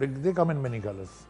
they come in many colors.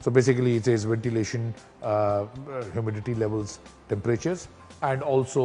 So basically it is ventilation, humidity levels, temperatures, and also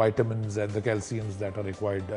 vitamins and the calciums that are required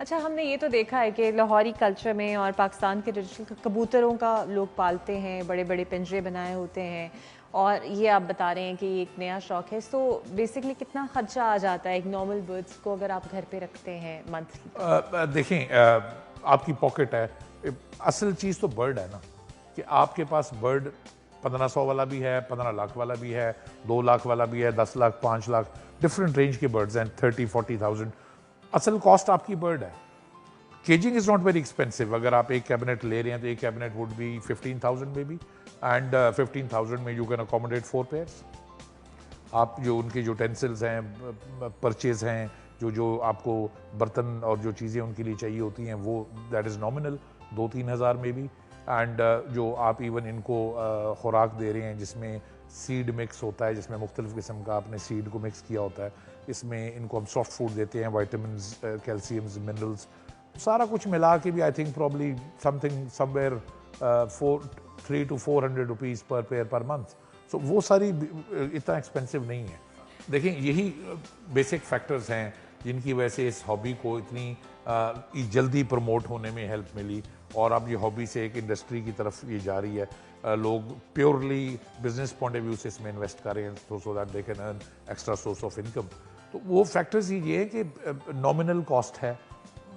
اچھا ہم نے یہ تو دیکھا ہے کہ لاہوری کلچر میں اور پاکستان کے ٹریڈیشنل کبوتروں کا لوگ پالتے ہیں, بڑے بڑے پنجرے بنائے ہوتے ہیں, اور یہ آپ بتا رہے ہیں کہ یہ ایک نیا شوق ہے. سو بیسکلی کتنا خرچہ آ جاتا ہے ایک نارمل برڈس کو اگر آپ گھر پہ رکھتے ہیں منتھلی؟ دیکھیں آپ کی پاکٹ ہے, اصل چیز تو برڈ ہے نا, کہ آپ کے پاس برڈ 1500 والا بھی ہے, 15 لاکھ والا بھی ہے, 2 لاکھ والا بھی ہے, 10 لاکھ, 5 لاکھ, ڈفرینٹ رینج کے برڈز ہیں, 30-40,000. اصل کاسٹ آپ کی برڈ ہے. کیجنگ از ناٹ ویری ایکسپینسو. اگر آپ ایک کیبنٹ لے رہے ہیں تو ایک کیبنٹ وڈ بی 15,000 میں بھی, اینڈ 15,000 میں یو کین اکوموڈیٹ 4 پیئرس. آپ جو ان کے جو ٹینسلز ہیں, پرچیز ہیں, جو آپ کو برتن اور جو چیزیں ان کے لیے چاہیے ہوتی ہیں, وہ دیٹ از نامنل 2-3 ہزار میں بھی. اینڈ جو آپ ایون ان کو خوراک دے رہے ہیں جس میں سیڈ مکس ہوتا ہے, جس میں مختلف قسم کا آپ نے سیڈ کو مکس کیا ہوتا ہے, اس میں ان کو ہم سافٹ فوڈ دیتے ہیں, وائٹامنز, کیلشیمز, منرلز, سارا کچھ ملا کے بھی I think probably somewhere 300 to 400 rupees per pair per month. So وہ ساری اتنا ایکسپینسو نہیں ہے. دیکھیں یہی بیسک فیکٹرز ہیں جن کی وجہ سے اس ہابی کو اتنی جلدی پروموٹ ہونے میں ہیلپ ملی, اور اب یہ ہابی سے ایک انڈسٹری کی طرف یہ جا رہی ہے. لوگ purely business point of view سے اس میں انویسٹ کر رہے ہیں so that they can earn extra source of income. تو وہ فیکٹرز یہ ہے کہ نامنل کاسٹ ہے,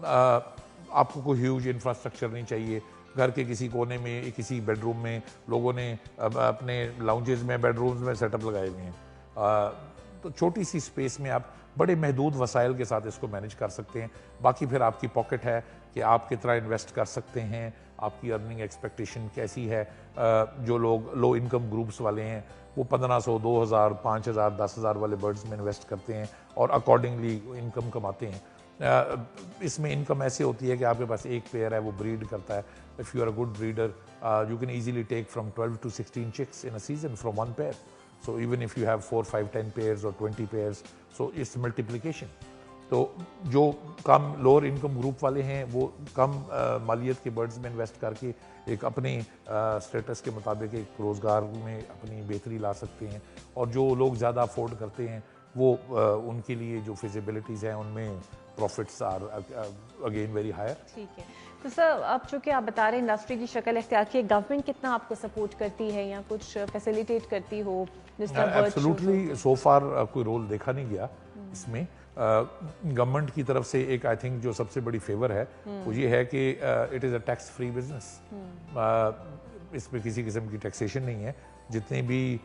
آپ کو کوئی ہیوج انفراسٹرکچر نہیں چاہیے. گھر کے کسی کونے میں, کسی بیڈ روم میں لوگوں نے اپنے لاؤنجز میں, بیڈ رومز میں سیٹ اپ لگائے ہوئے ہیں. تو چھوٹی سی اسپیس میں آپ بڑے محدود وسائل کے ساتھ اس کو مینیج کر سکتے ہیں. باقی پھر آپ کی پاکٹ ہے کہ آپ کتنا انویسٹ کر سکتے ہیں, آپ کی ارننگ ایکسپیکٹیشن کیسی ہے. جو لوگ لو انکم گروپس والے ہیں وہ 1500, 2000, 5000, 10,000 والے برڈز میں انویسٹ کرتے ہیں اور اکارڈنگلی انکم کماتے ہیں. اس میں انکم ایسے ہوتی ہے کہ آپ کے پاس ایک پیئر ہے, وہ بریڈ کرتا ہے. If you are a good breeder you can easily take from 12 to 16 chicks in a season from one pair. So even if you have 4, 5, 10 pairs or 20 pairs, so it's multiplication. تو جو کم lower income group والے ہیں وہ کم مالیت کے birds میں invest کر کے ایک اپنے اسٹیٹس کے مطابق ایک روزگار میں اپنی بہتری لا سکتے ہیں. اور جو لوگ زیادہ افورڈ کرتے ہیں وہ ان کے لیے جو فیزیبلٹیز ہیں ان میں profits are again very higher. ٹھیک ہے. تو سر اب چونکہ آپ بتا رہے ہیں انڈسٹری کی شکل اختیار کی ہے, گورنمنٹ کتنا آپ کو سپورٹ کرتی ہے یا کچھ فیسیلیٹیٹ کرتی ہو جس طرح bird show? Absolutely so for کوئی رول دیکھا نہیں گیا اس میں. گورنمنٹ کی طرف سے ایک آئی تھنک جو سب سے بڑی فیور ہے وہ یہ ہے کہ it is a tax free business. اس میں کسی قسم کی ٹیکسیشن نہیں ہے. جتنے بھی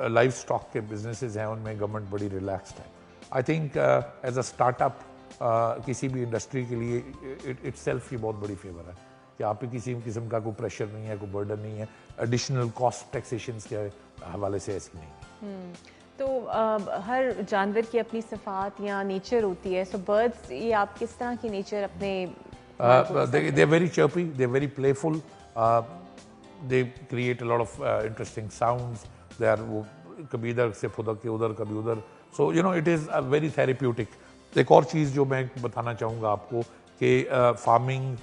لائف اسٹاک کے بزنسز ہیں ان میں گورنمنٹ بڑی ریلیکسڈ ہے. I think as a start up کسی بھی انڈسٹری کے لیے اٹ سیلف یہ بہت بڑی فیور ہے کہ آپ پہ کسی قسم کا کوئی پریشر نہیں ہے, کوئی برڈن نہیں ہے. ایڈیشنل کاسٹ ٹیکسیشنز کے حوالے سے ایسی نہیں. تو ہر جانور کی اپنی صفات یا نیچر ہوتی ہے. سو برڈز یہ آپ کس طرح کی نیچر اپنے they are very chirpy, they are very playful, they create a lot of interesting sounds. They are کبھی ادھر سے پھدک کے ادھر, کبھی ادھر. So you know it is a very therapeutic. ایک اور چیز جو میں بتانا چاہوں گا آپ کو کہ فارمنگ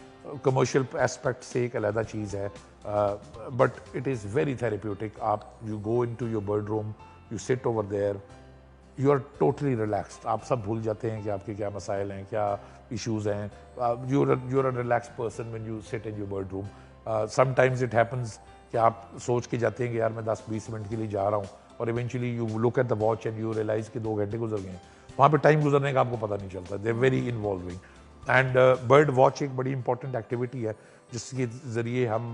کمرشل اسپیکٹ سے ایک علیحدہ چیز ہے, but it is very therapeutic. آپ you go into your bird room, you sit over there, you are totally relaxed. آپ سب بھول جاتے ہیں کہ آپ کے کیا مسائل ہیں, کیا ایشوز ہیں. You are a relaxed person when you sit in your bird room. Sometimes it happens کہ آپ سوچ کے جاتے ہیں کہ یار میں 10-20 منٹ کے لیے جا رہا ہوں, اور eventually you look at the watch and you realise کہ 2 گھنٹے گزر گئے ہیں. وہاں پہ ٹائم گزرنے کا آپ کو پتہ نہیں چلتا. They are very involving. And bird watch ایک بڑی امپورٹنٹ ایکٹیویٹی ہے جس کے ذریعے ہم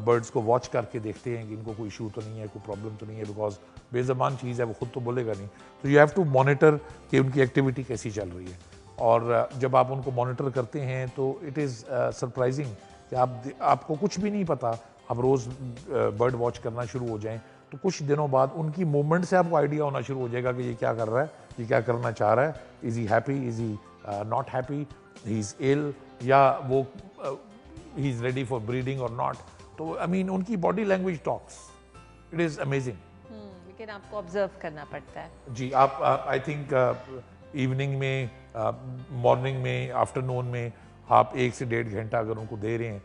برڈس کو واچ کر کے دیکھتے ہیں کہ ان کو کوئی ایشو تو نہیں ہے, کوئی پرابلم تو نہیں ہے, بیکاز بے زبان چیز ہے, وہ خود تو بولے گا نہیں. تو یو ہیو ٹو مانیٹر کہ ان کی ایکٹیویٹی کیسی چل رہی ہے. اور جب آپ ان کو مانیٹر کرتے ہیں تو اٹ از سرپرائزنگ کہ آپ کو کچھ بھی نہیں پتا, آپ روز برڈ واچ کرنا شروع ہو جائیں تو کچھ دنوں بعد ان کی موومنٹ سے آپ کو آئیڈیا ہونا شروع ہو جائے گا کہ یہ کیا کر رہا ہے, یہ کیا کرنا چاہ رہا ہے. Is he happy, is he not happy, he is ill, یا وہ he is ready for breeding اور ناٹ. تو آئی مین ان کی body language talks, it is amazing. لیکن آپ کو آبزرو کرنا پڑتا ہے. جی آپ آئی تھنک ایوننگ میں, مارننگ میں, آفٹر نون میں آپ 1 سے 1.5 گھنٹہ اگر ان کو دے رہے ہیں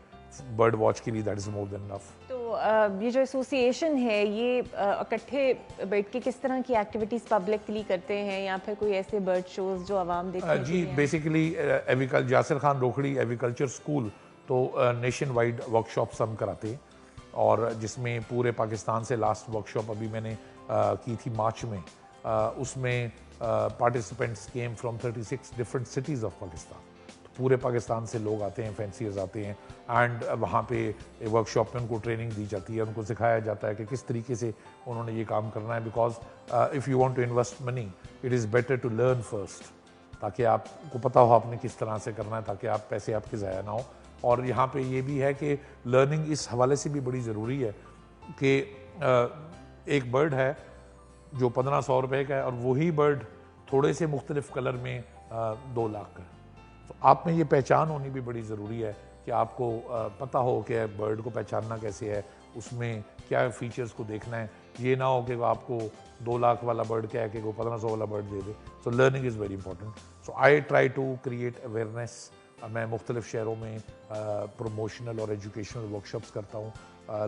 برڈ واچ کے لیے, دیٹ از مور دین انف. تو یہ جو ایسوسیشن ہے یہ اکٹھے بیٹھ کے کس طرح کی ایکٹیویٹیز پبلکلی کرتے ہیں یا پھر کوئی ایسے برڈ شوز جو عوام دیکھتے ہیں؟ جی basically Yasir Khan Rokhri agriculture school تو نیشن وائڈ ورکشاپس ہم کراتے ہیں، اور جس میں پورے پاکستان سے لاسٹ ورکشاپ ابھی میں نے کی تھی مارچ میں، اس میں participants came from 36 different cities of Pakistan. پورے پاکستان سے لوگ آتے ہیں، فینسیئرز آتے ہیں، اینڈ وہاں پہ ورکشاپ میں ان کو ٹریننگ دی جاتی ہے، ان کو سکھایا جاتا ہے کہ کس طریقے سے انہوں نے یہ کام کرنا ہے. Because if you want to invest money it is better to learn first, تاکہ آپ کو پتہ ہو آپ نے کس طرح سے کرنا ہے، تاکہ آپ پیسے آپ کے ضائع نہ ہو. اور یہاں پہ یہ بھی ہے کہ لرننگ اس حوالے سے بھی بڑی ضروری ہے کہ ایک برڈ ہے جو 1500 روپے کا ہے، اور وہی برڈ تھوڑے سے مختلف کلر میں 2 لاکھ کا ہے. تو آپ میں یہ پہچان ہونی بھی بڑی ضروری ہے کہ آپ کو پتہ ہو کہ برڈ کو پہچاننا کیسے ہے، اس میں کیا فیچرز کو دیکھنا ہے. یہ نہ ہو کہ آپ کو 2 لاکھ والا برڈ کہہ کے 1500 والا برڈ دے دے. So learning is very important. So I try to create awareness. میں مختلف شہروں میں پروموشنل اور ایجوکیشنل ورکشاپس کرتا ہوں.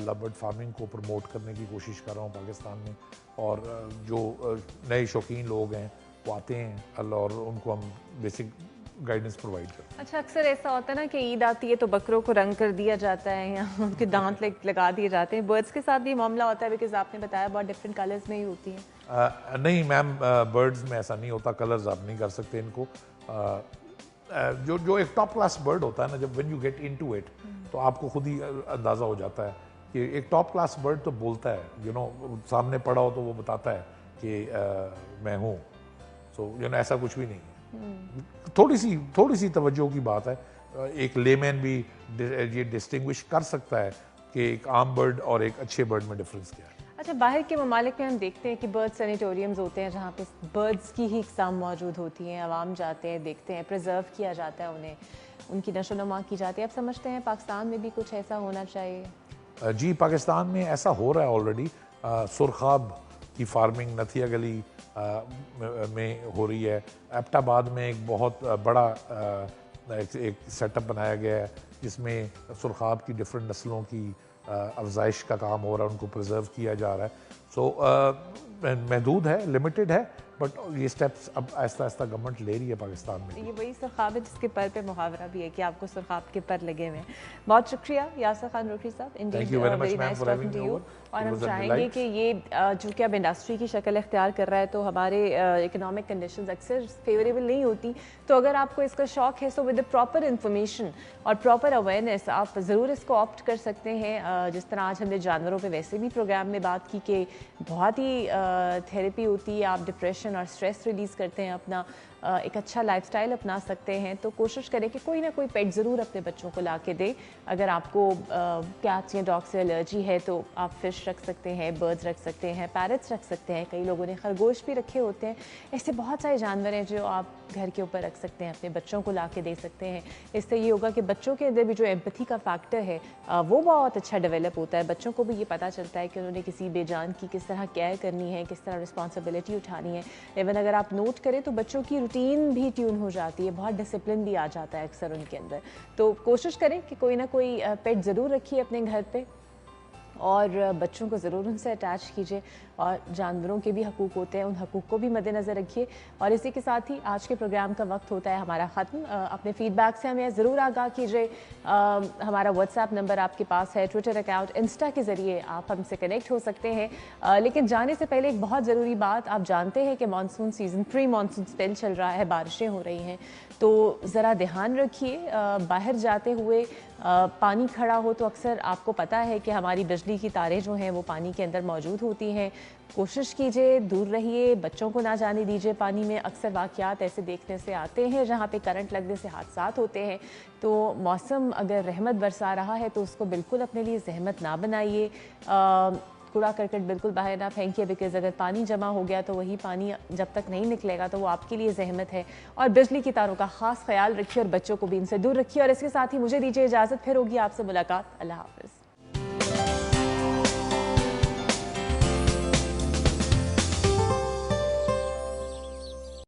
لو برڈ فارمنگ کو پروموٹ کرنے کی کوشش کر رہا ہوں پاکستان میں، اور جو نئے شوقین لوگ ہیں وہ آتے ہیں اور ان کو ہم بیسک گائیڈنس پرووائڈ کرتے ہیں. اچھا، اکثر ایسا ہوتا ہے نا کہ عید آتی ہے تو بکروں کو رنگ کر دیا جاتا ہے یا ان کے دانت لگا دیے جاتے ہیں. برڈس کے ساتھ بھی معاملہ ہوتا ہے؟ بیکاز آپ نے بتایا بہت ڈفرینٹ کلرز میں ہی ہوتی ہیں. نہیں میم، برڈز میں ایسا نہیں ہوتا، کلرز آپ نہیں کر سکتے ان کو. جو ایک ٹاپ کلاس برڈ ہوتا ہے نا، جب when you get into it تو آپ کو خود ہی اندازہ ہو جاتا ہے کہ ایک ٹاپ کلاس برڈ تو بولتا ہے، سامنے پڑا ہو تو وہ بتاتا ہے کہ میں ہوں. سو ایسا کچھ بھی نہیں ہے. تھوڑی سی توجہ کی بات ہے. ایک لے مین بھی یہ ڈسٹنگوش کر سکتا ہے کہ ایک عام برڈ اور ایک اچھے برڈ میں ڈفرینس کیا ہے. اچھا، باہر کے ممالک میں ہم دیکھتے ہیں کہ برڈ سینیٹوریمز ہوتے ہیں جہاں پہ برڈز کی ہی اقسام موجود ہوتی ہیں، عوام جاتے ہیں، دیکھتے ہیں، پریزرو کیا جاتا ہے انہیں، ان کی نشو و نما کی جاتی ہے. آپ سمجھتے ہیں پاکستان میں بھی کچھ ایسا ہونا چاہیے؟ جی پاکستان میں ایسا ہو رہا ہے آلریڈی. سرخاب کی فارمنگ نتھیا گلی میں ہو رہی ہے. ایبٹ آباد میں ایک بہت بڑا ایک سیٹ اپ بنایا گیا ہے جس میں سرخاب کی ڈفرینٹ نسلوں کی افزائش کا کام ہو رہا ہے، ان کو پرزرو کیا جا رہا ہے. سو محدود ہے، لمیٹڈ ہے، بٹ یہ سٹیپس اب آہستہ آہستہ گورنمنٹ لے رہی ہے پاکستان میں. یہ وہی سرخاب ہے جس کے پر پہ محاورہ بھی ہے کہ آپ کو سرخاب کے پر لگے ہوئے ہیں. بہت شکریہ یاسر خان روکھڑی صاحب. اور ہم چاہیں گے کہ یہ چونکہ اب انڈسٹری کی شکل اختیار کر رہا ہے تو ہمارے اکنامک کنڈیشنز اکثر فیوریبل نہیں ہوتی، تو اگر آپ کو اس کا شوق ہے تو ود پراپر انفارمیشن اور پراپر اویئرنیس آپ ضرور اس کو آپٹ کر سکتے ہیں. جس طرح آج ہم نے جانوروں پہ ویسے بھی پروگرام میں بات کی کہ بہت ہی تھیراپی ہوتی ہے، آپ ڈپریشن اور اسٹریس ریلیز کرتے ہیں، اپنا ایک اچھا لائف سٹائل اپنا سکتے ہیں. تو کوشش کریں کہ کوئی نہ کوئی پیٹ ضرور اپنے بچوں کو لا کے دے. اگر آپ کو کیٹس یا ڈاگ سے الرجی ہے تو آپ فش رکھ سکتے ہیں، برڈز رکھ سکتے ہیں، پیرٹس رکھ سکتے ہیں. کئی لوگوں نے خرگوش بھی رکھے ہوتے ہیں. ایسے بہت سارے جانور ہیں جو آپ گھر کے اوپر رکھ سکتے ہیں، اپنے بچوں کو لا کے دے سکتے ہیں. اس سے یہ ہوگا کہ بچوں کے اندر بھی جو ایمپتھی کا فیکٹر ہے وہ بہت اچھا ڈیولپ ہوتا ہے. بچوں کو بھی یہ پتہ چلتا ہے کہ انہوں نے کسی بے جان کی کس طرح کیئر کرنی ہے، کس طرح رسپانسبلٹی اٹھانی ہے. ایون اگر آپ نوٹ کریں تو بچوں کی روٹین بھی ٹیون ہو جاتی ہے، بہت ڈسپلن بھی آ جاتا ہے اکثر ان کے اندر. تو کوشش کریں کہ کوئی نہ کوئی پیٹ ضرور رکھیے اپنے گھر پہ اور بچوں کو ضرور ان سے اٹیچ کیجیے. اور جانوروں کے بھی حقوق ہوتے ہیں، ان حقوق کو بھی مد نظر رکھیے. اور اسی کے ساتھ ہی آج کے پروگرام کا وقت ہوتا ہے ہمارا ختم. اپنے فیڈ بیک سے ہمیں ضرور آگاہ کیجیے. ہمارا واٹس ایپ نمبر آپ کے پاس ہے، ٹویٹر اکاؤنٹ، انسٹا کے ذریعے آپ ہم سے کنیکٹ ہو سکتے ہیں. لیکن جانے سے پہلے ایک بہت ضروری بات، آپ جانتے ہیں کہ مانسون سیزن پری مانسون اسپیل چل رہا ہے، بارشیں ہو رہی ہیں، تو ذرا دھیان رکھیے. باہر جاتے ہوئے پانی کھڑا ہو تو اکثر آپ کو پتہ ہے کہ ہماری بجلی کی تاریں جو ہیں وہ پانی کے اندر موجود ہوتی ہیں. کوشش کیجیے دور رہیے، بچوں کو نہ جانے دیجیے پانی میں. اکثر واقعات ایسے دیکھنے سے آتے ہیں جہاں پہ کرنٹ لگنے سے حادثات ہوتے ہیں. تو موسم اگر رحمت برسا رہا ہے تو اس کو بالکل اپنے لیے زحمت نہ بنائیے. کوڑا کرکٹ بالکل باہر نہ پھینکیے، بیکاز اگر پانی جمع ہو گیا تو وہی پانی جب تک نہیں نکلے گا تو وہ آپ کے لیے زحمت ہے. اور بجلی کی تاروں کا خاص خیال رکھیے اور بچوں کو بھی ان سے دور رکھیے. اور اس کے ساتھ ہی مجھے دیجیے اجازت، پھر ہوگی آپ سے ملاقات. اللہ حافظ.